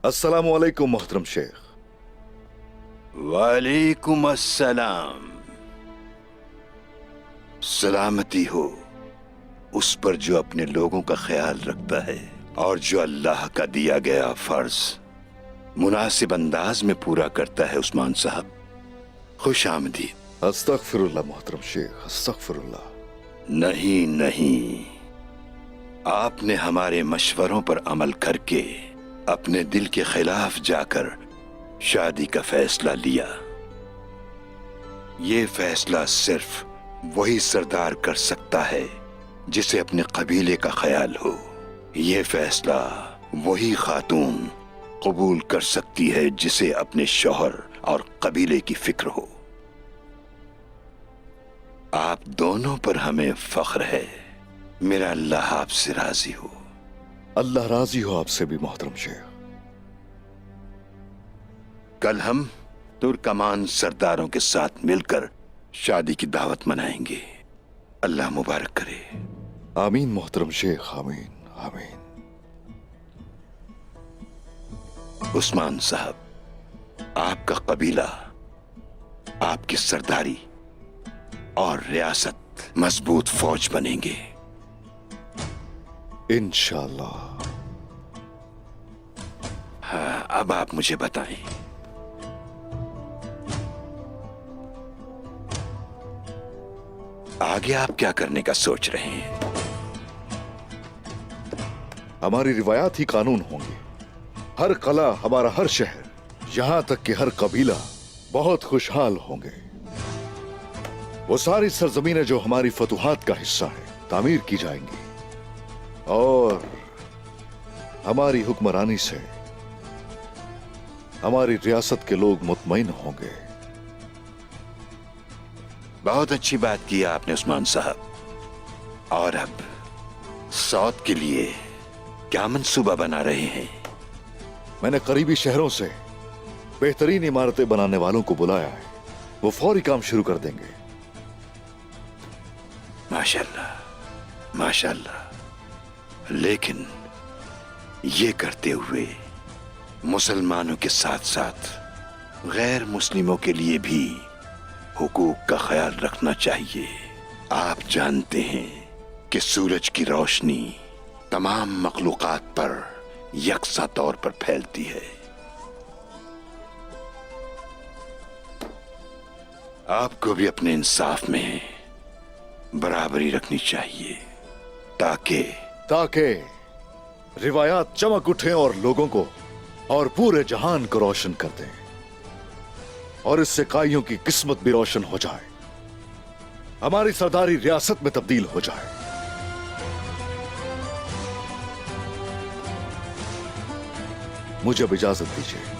अस्सलामु अलैकुम मोहतरम शेख। वालेकुम अस्सलाम। सलामती हो उस पर जो अपने लोगों का ख्याल रखता है और जो अल्लाह का दिया गया फर्ज मुनासिब अंदाज में पूरा करता है। उस्मान साहब, खुश आमदीद। अस्तगफिरुल्लाह मोहतरम शेख, अस्तगफिरुल्लाह। नहीं नहीं, आपने हमारे मशवरों पर अमल करके अपने दिल के खिलाफ जाकर शादी का फैसला लिया। ये फैसला सिर्फ वही सरदार कर सकता है जिसे अपने कबीले का ख्याल हो। ये फैसला वही खातून कबूल कर सकती है जिसे अपने शौहर और कबीले की फिक्र हो। आप दोनों पर हमें फख्र है। मेरा अल्लाह आपसे राजी हो। अल्लाह राजी हो आपसे भी मोहतरम शेख। कल हम तुर्कमान सरदारों के साथ मिलकर शादी की दावत मनाएंगे। अल्लाह मुबारक करे। आमीन मोहतरम शेख, आमीन आमीन। उस्मान साहब, आपका कबीला, आपकी सरदारी और रियासत मजबूत फौज बनेंगे इंशाअल्लाह। हाँ, अब आप मुझे बताएं, आगे आप क्या करने का सोच रहे हैं? हमारी रिवायात ही कानून होंगे। हर कला, हमारा हर शहर, यहां तक कि हर कबीला बहुत खुशहाल होंगे। वो सारी सरजमीनें जो हमारी फतुहात का हिस्सा है तामीर की जाएंगी और हमारी हुक्मरानी से हमारी रियासत के लोग मुतमईन होंगे। बहुत अच्छी बात की आपने उस्मान साहब। और अब सौद के लिए क्या मंसूबा बना रहे हैं? मैंने करीबी शहरों से बेहतरीन इमारतें बनाने वालों को बुलाया है। वो फौरी काम शुरू कर देंगे। माशाल्लाह माशाल्लाह। लेकिन ये करते हुए मुसलमानों के साथ साथ गैर मुस्लिमों के लिए भी हुकूक का ख्याल रखना चाहिए। आप जानते हैं कि सूरज की रोशनी तमाम मखलूकात पर यकसा तौर पर फैलती है। आपको भी अपने इंसाफ में बराबरी रखनी चाहिए ताकि रिवायात चमक उठे और लोगों को और पूरे जहान को रोशन कर दें और इससे काइयों की किस्मत भी रोशन हो जाए, हमारी सरदारी रियासत में तब्दील हो जाए। मुझे अब इजाजत दीजिए।